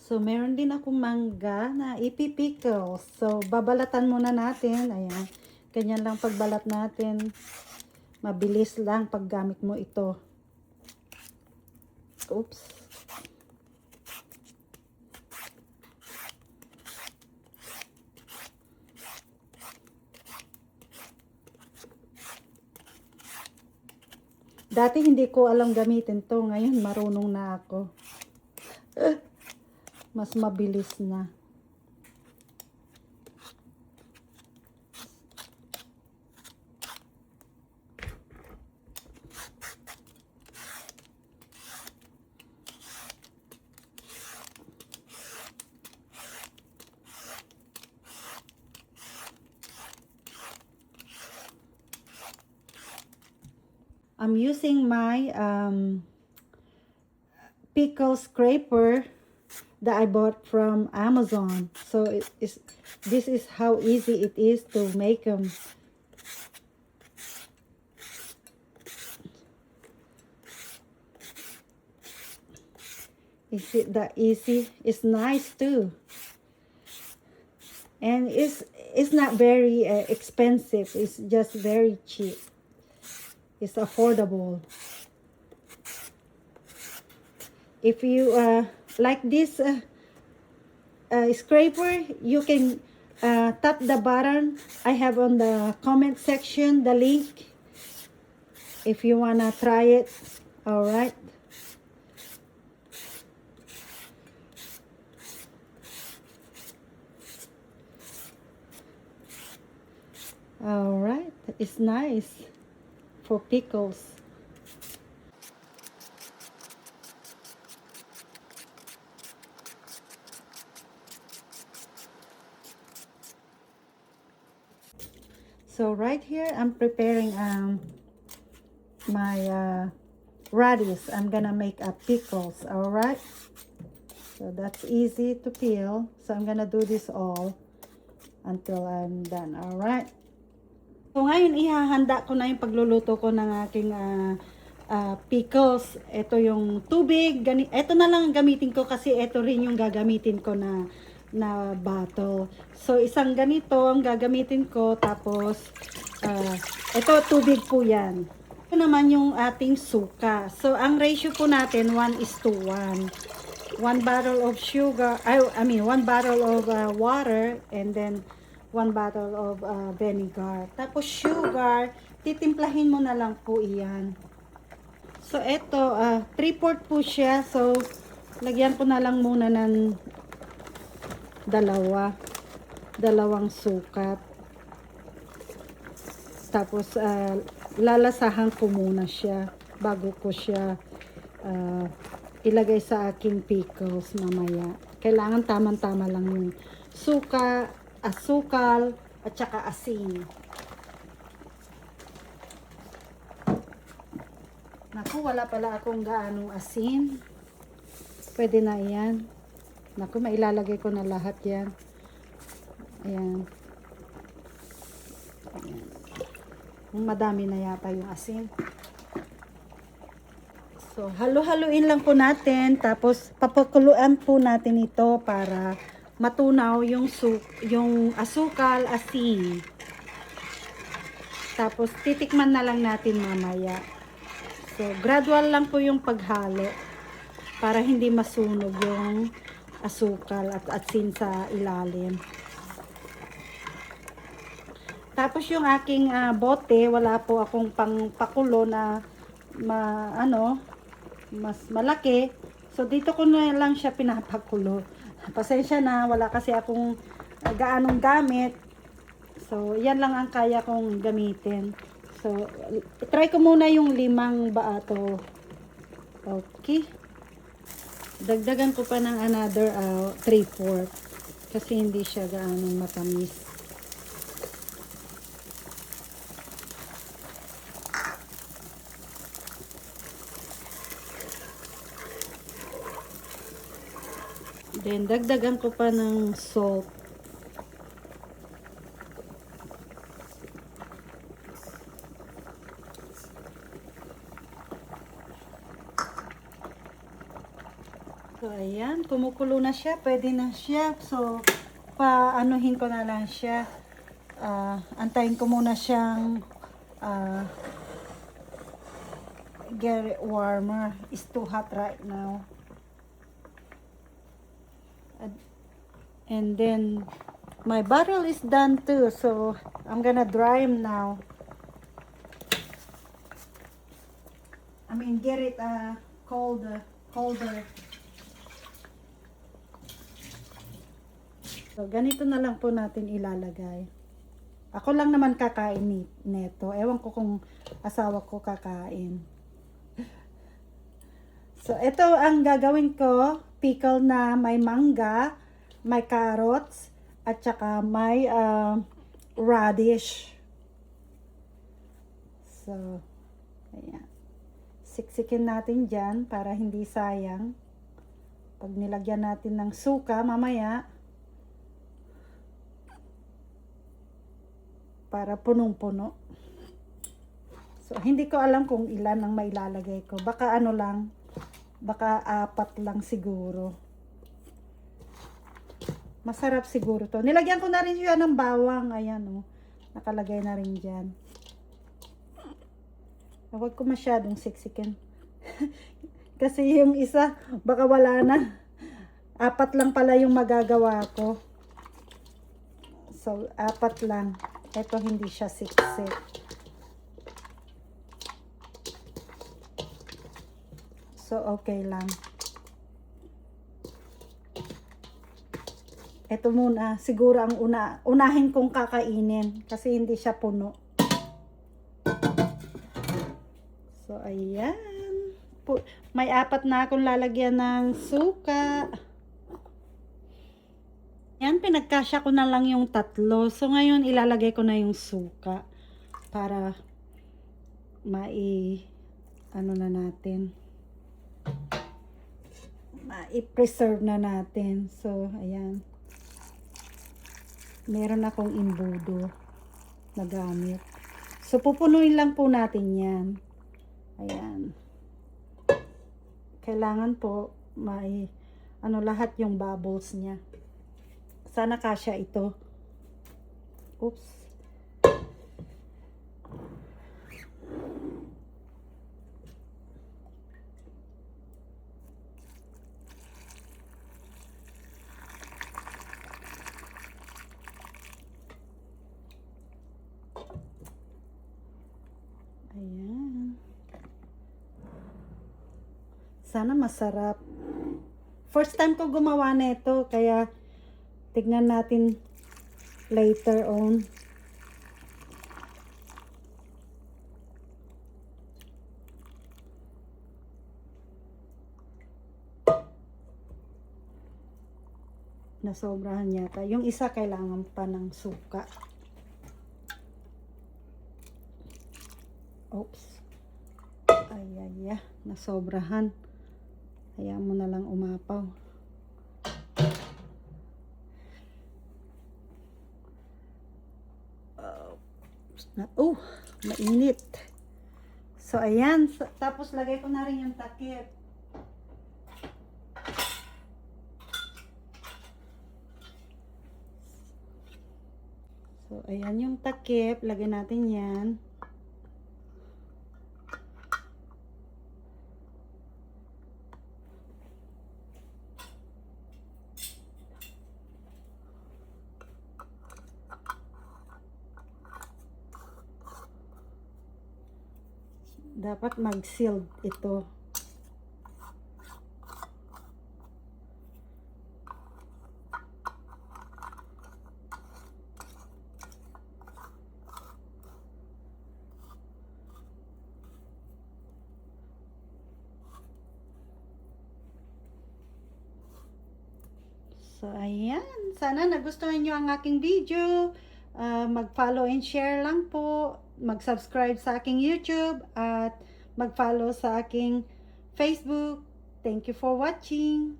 So, meron din akong mangga na ipipickle. So, babalatan muna natin. Ayan. Ganyan lang pagbalat natin. Mabilis lang paggamit mo ito. Oops. Dati hindi ko alam gamitin to. Ngayon marunong na ako. Mas mabilis na. I'm using my pickle scraper that I bought from Amazon. So this is how easy it is to make them. Is it that easy? It's nice too. And it's not very expensive. It's just very cheap. It's affordable. If you like this scraper, you can tap the button I have on the comment section, the link, if you wanna try it. All right. All right, it's nice for pickles. So right here, I'm preparing my radish. I'm gonna make a pickles. All right. So that's easy to peel. So I'm gonna do this all until I'm done. All right. So ngayon ihahanda ko na yung pagluluto ko ng aking pickles. Ito yung tubig. Ito na lang ang gamitin ko kasi ito rin yung gagamitin ko na bottle. So, isang ganito ang gagamitin ko. Tapos, ito tubig po yan. Ito naman yung ating suka. So, ang ratio po natin 1:1. 1 bottle of sugar, I mean 1 bottle of water, and then 1 bottle of vinegar. Tapos sugar, titimplahin mo na lang po iyan. So, ito, 3/4 po siya. So, lagyan ko na lang muna ng dalawang sukat. Tapos lalasahan ko muna siya bago ko siya ilagay sa aking pickles mamaya. Kailangan tamang-tama lang yung suka, asukal at saka asin. Naku, wala pala akong gaanong asin. Pwede na yan. Naku, mailalagay ko na lahat yan. Ayan. Ayan. Madami na yata yung asin. So, halo-haluin lang po natin. Tapos, papakuluan po natin ito para matunaw yung asukal, asin. Tapos, titikman na lang natin mamaya. So, gradual lang po yung paghalo para hindi masunog yung asukal at asin sa ilalim. Tapos yung aking bote, wala po akong pangpakulo na mas malaki. So dito ko na lang siya pinapakulo. Pasensya na, wala kasi akong gaanong gamit. So yan lang ang kaya kong gamitin. So try ko muna yung 5 baato. Okay. Dagdagan ko pa ng another 3/4 kasi hindi siya gaanong matamis. Then dagdagan ko pa ng salt. So, ayan. kumukulo na siya. Pwede na siya. So, paanuhin ko na lang siya. Antayin ko muna siyang get it warmer. It's too hot right now. And then, my bottle is done too. So, I'm gonna dry him now. I mean, get it colder. So, ganito na lang po natin ilalagay. Ako lang naman kakain neto. Ewan ko kung asawa ko kakain. So, ito ang gagawin ko. Pickle na may mangga, may carrots, at saka may radish. So, ayan. Siksikin natin dyan para hindi sayang. Pag nilagyan natin ng suka mamaya, para punong-puno. So, hindi ko alam kung ilan ang mailalagay ko. Baka ano lang, baka 4 lang siguro. Masarap siguro to. Nilagyan ko na rin siya ng bawang. Ayan, oh. Nakalagay na rin dyan. Huwag ko masyadong siksikin. Kasi yung isa, baka wala na. 4 lang pala yung magagawa ko. So, 4 lang. Ito hindi siya siksik. So, okay lang. Ito muna, siguro ang unahin kong kakainin kasi hindi siya puno. So, ayan. May 4 na akong lalagyan ng suka. Yan, pinagkasya ko na lang yung 3. So, ngayon ilalagay ko na yung suka para ano na natin. I-preserve na natin. So, ayan. Meron akong imbudo na gamit. So, pupunuin lang po natin yan. Ayan. Kailangan po may lahat yung bubbles niya. Sana kasya ito. Oops. Ayan. Sana masarap. First time ko gumawa nito, kaya tignan natin later on. Nasobrahan yata. Yung isa kailangan pa ng suka. Oops. Ay. Nasobrahan. Hayaan mo na lang umapaw. Mainit. So, ayan. Tapos, lagay ko na rin yung takip. So, ayan yung takip. Lagay natin yan. Dapat mag-sealed ito. So, ayan. Sana nagustuhan nyo ang aking video. Mag-follow and share lang po. Mag-subscribe sa aking YouTube at mag-follow sa aking Facebook. Thank you for watching.